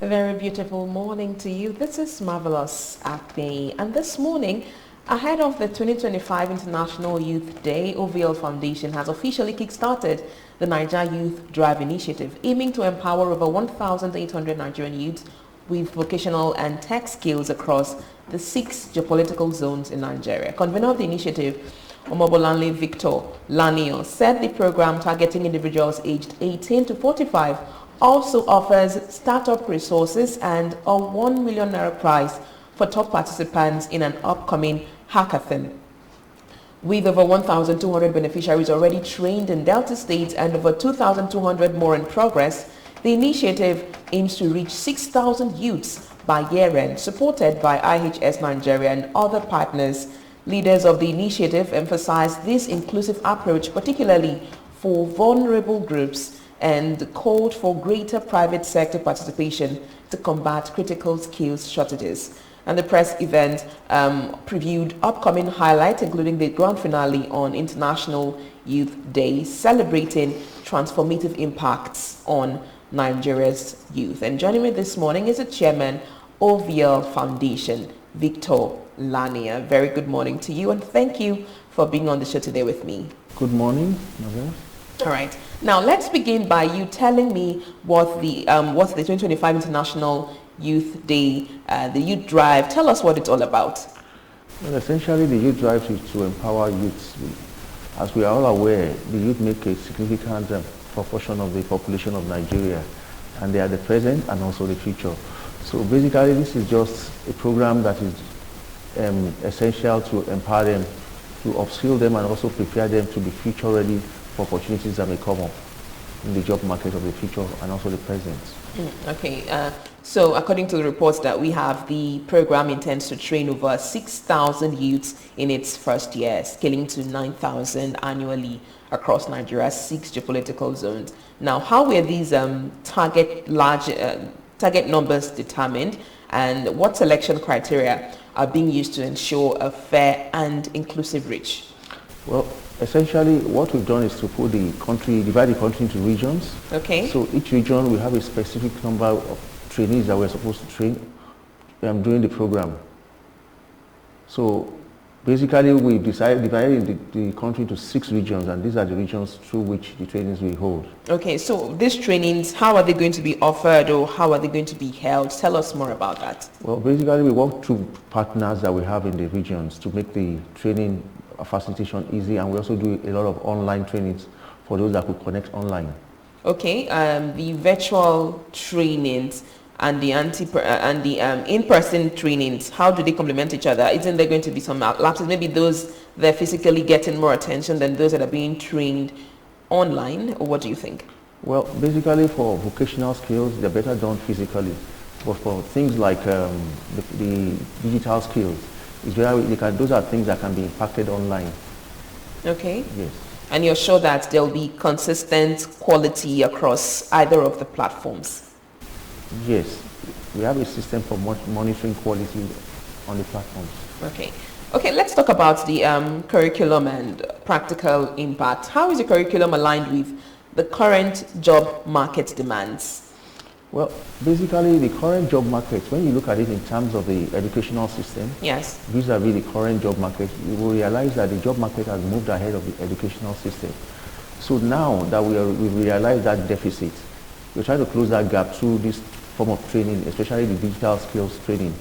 A very beautiful morning to you. This is Marvelous Acne, and this morning, ahead of the 2025 International Youth Day, OVL Foundation has officially kick-started the Niger Youth Drive Initiative, aiming to empower over 1,800 Nigerian youths with vocational and tech skills across the 6 geopolitical zones in Nigeria. Convener of the initiative, Omobolanle Victor Lanio, said the program targeting individuals aged 18 to 45 also offers startup resources and a 1 million naira prize for top participants in an upcoming hackathon. With over 1,200 beneficiaries already trained in Delta State and over 2,200 more in progress, the initiative aims to reach 6,000 youths by year-end, supported by IHS Nigeria and other partners. Leaders of the initiative emphasized this inclusive approach, particularly for vulnerable groups, and called for greater private sector participation to combat critical skills shortages. And the press event previewed upcoming highlights, including the grand finale on International Youth Day, celebrating transformative impacts on Nigeria's youth. And joining me this morning is the chairman of OVL Foundation, Victor Lania. Very good morning to you, and thank you for being on the show today with me. Good morning, Maria. All right. Now let's begin by you telling me what the 2025 International Youth Day, the Youth Drive. Tell us what it's all about. Well, essentially, the Youth Drive is to empower youths. As we are all aware, the youth make a significant proportion of the population of Nigeria, and they are the present and also the future. So basically, this is just a program that is essential to empower them, to upskill them, and also prepare them to be future ready for opportunities that may come up in the job market of the future and also the present. Okay, so according to the reports that we have, the program intends to train over 6,000 youths in its first year, scaling to 9,000 annually across Nigeria's 6 geopolitical zones. Now, how were these target numbers determined, and what selection criteria are being used to ensure a fair and inclusive reach? Well, essentially, what we've done is to put divide the country into regions. Okay. So each region we have a specific number of trainees that we're supposed to train during the program. So basically, we divided the country into 6 regions, and these are the regions through which the trainings we hold. Okay, so these trainings, how are they going to be offered, or how are they going to be held? Tell us more about that. Well, basically, we work through partners that we have in the regions to make the training facilitation easy, and we also do a lot of online trainings for those that could connect online. Okay, the virtual trainings and the in-person trainings, how do they complement each other? Isn't there going to be some lapses? Maybe those that are physically getting more attention than those that are being trained online, or what do you think? Well, basically for vocational skills, they're better done physically, but for things like the digital skills, those are things that can be impacted online. Okay. Yes. And you're sure that there'll be consistent quality across either of the platforms? Yes. We have a system for monitoring quality on the platforms. Okay. Okay, let's talk about the curriculum and practical impact. How is the curriculum aligned with the current job market demands? Well, basically, the current job market, when you look at it in terms of the educational system, yes, vis-a-vis the current job market, you will realize that the job market has moved ahead of the educational system. So now that we realize that deficit, we're trying to close that gap through this form of training, especially the digital skills training.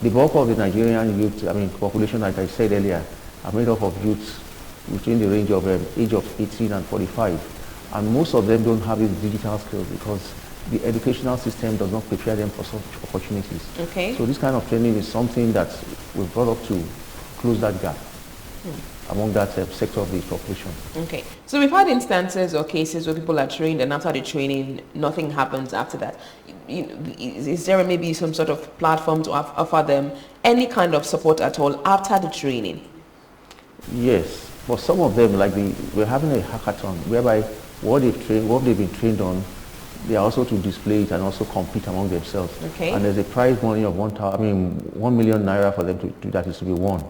The bulk of the Nigerian youth, population, like I said earlier, are made up of youths between the range of age of 18 and 45. And most of them don't have these digital skills because the educational system does not prepare them for such opportunities. Okay. So this kind of training is something that we've brought up to close that gap among that sector of the population. Okay. So we've had instances or cases where people are trained and after the training, nothing happens after that. Is there maybe some sort of platform to offer them any kind of support at all after the training? Yes. For some of them, we're having a hackathon whereby what they've been trained on, they are also to display it and also compete among themselves. Okay. And there's a prize money of 1 million naira for them to do that is to be won.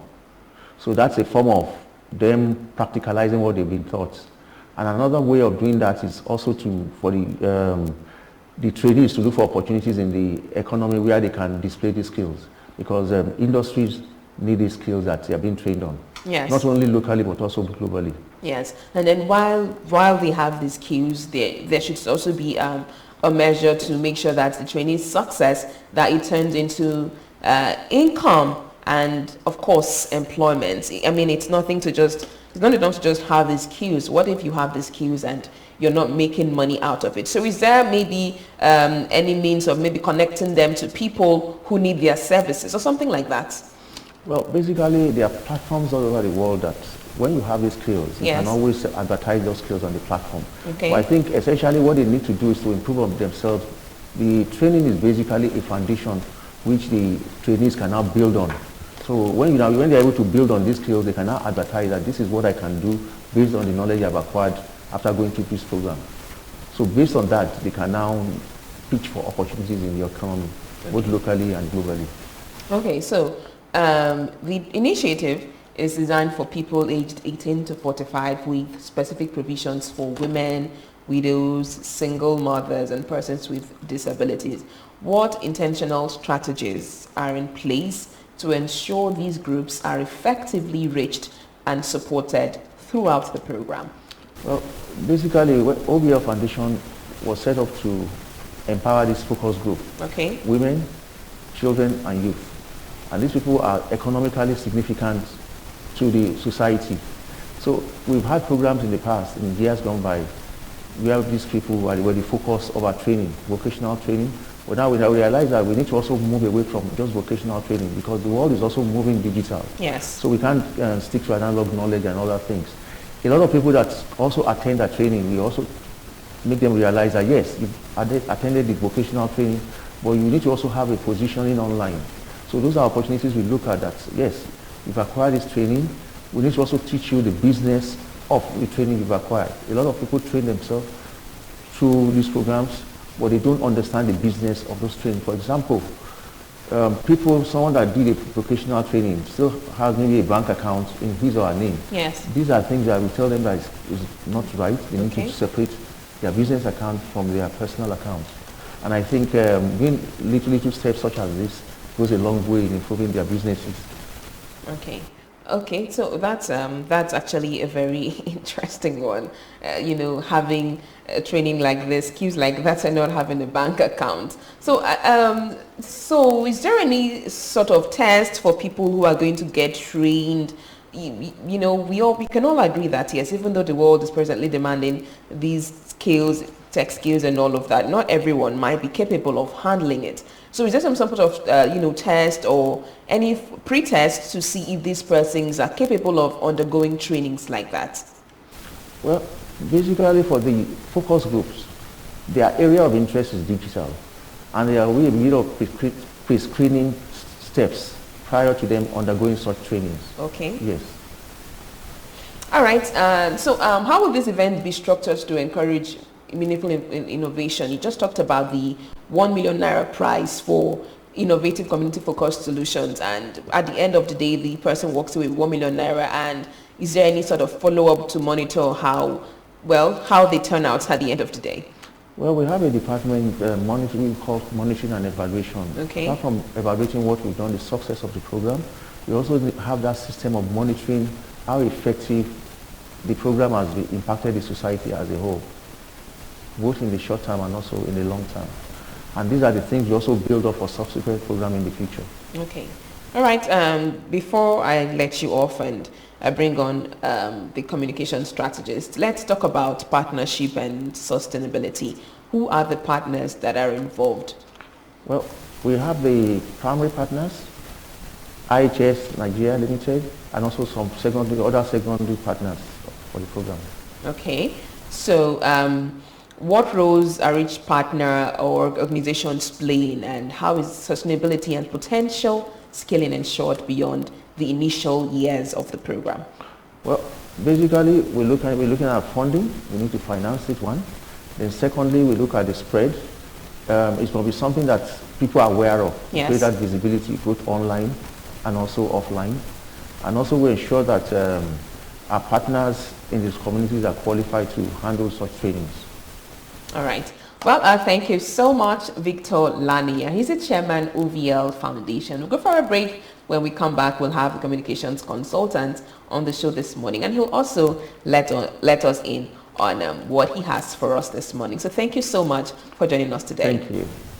So that's a form of them practicalizing what they've been taught. And another way of doing that is also for the the trainees to look for opportunities in the economy where they can display these skills, because industries need these skills that they are being trained on. Yes. Not only locally but also globally. Yes, and then while they have these skills, there should also be a measure to make sure that the trainee's success, that it turns into income and of course employment. I mean, it's not enough to just have these skills. What if you have the skills and you're not making money out of it? So is there maybe any means of maybe connecting them to people who need their services or something like that? Well, basically, there are platforms all over the world that when you have these skills, you Yes. can always advertise those skills on the platform. Okay. But I think essentially what they need to do is to improve on themselves. The training is basically a foundation which the trainees can now build on. So when they're able to build on these skills, they can now advertise that this is what I can do based on the knowledge I've acquired after going through this program. So based on that, they can now pitch for opportunities in the economy, both locally and globally. Okay, so the initiative is designed for people aged 18 to 45 with specific provisions for women, widows, single mothers, and persons with disabilities. What intentional strategies are in place to ensure these groups are effectively reached and supported throughout the program? Well, basically, OBL Foundation was set up to empower this focus group. Okay. Women, children, and youth. And these people are economically significant to the society. So we've had programs in the past, in years gone by, where these people were the focus of our training, vocational training. But now we realize that we need to also move away from just vocational training, because the world is also moving digital. Yes. So we can't stick to analog knowledge and other things. A lot of people that also attend that training, we also make them realize that yes, you've attended the vocational training, but you need to also have a positioning online. So those are opportunities we look at, that yes, you've acquired this training, we need to also teach you the business of the training you've acquired. A lot of people train themselves through these programs, but they don't understand the business of those trainings. For example, someone that did a vocational training still has maybe a bank account in his or her name. Yes. These are things that we tell them that is not right. They need to separate their business account from their personal account. And I think doing little steps such as this goes a long way in improving their businesses. Okay, so that's actually a very interesting one. Having training like this, skills like that, and not having a bank account. So, so is there any sort of test for people who are going to get trained? We can all agree that yes, even though the world is presently demanding these skills, tech skills, and all of that, not everyone might be capable of handling it. So is there some sort of test or any pre-test to see if these persons are capable of undergoing trainings like that? Well, basically for the focus groups, their area of interest is digital, and they are in the middle of pre-screening steps prior to them undergoing such trainings. Okay. Yes. All right. So how will this event be structured to encourage meaningful innovation? You just talked about the 1 million naira prize for innovative community-focused solutions, and at the end of the day, the person walks away with 1 million naira. And is there any sort of follow-up to monitor how they turn out at the end of the day? Well, we have a department called monitoring and evaluation. Okay. Apart from evaluating what we've done, the success of the program, we also have that system of monitoring how effective the program has impacted the society as a whole, both in the short term and also in the long term. And these are the things we also build up for subsequent program in the future. Okay. All right. Before I let you off and I bring on the communication strategist, let's talk about partnership and sustainability. Who are the partners that are involved? Well, we have the primary partners, IHS Nigeria Limited, and also some other secondary partners for the program. Okay. So what roles are each partner or organizations playing, and how is sustainability and potential scaling ensured beyond the initial years of the program? Well, basically, we're looking at funding. We need to finance it, one. Then secondly, we look at the spread. It's going to be something that people are aware of. Yes. Create that visibility both online and also offline. And also we ensure that our partners in these communities are qualified to handle such trainings. All right. Well, thank you so much, Victor Lania. He's the chairman, OVL Foundation. We'll go for a break. When we come back, we'll have the communications consultant on the show this morning, and he'll also let us in on what he has for us this morning. So thank you so much for joining us today. Thank you.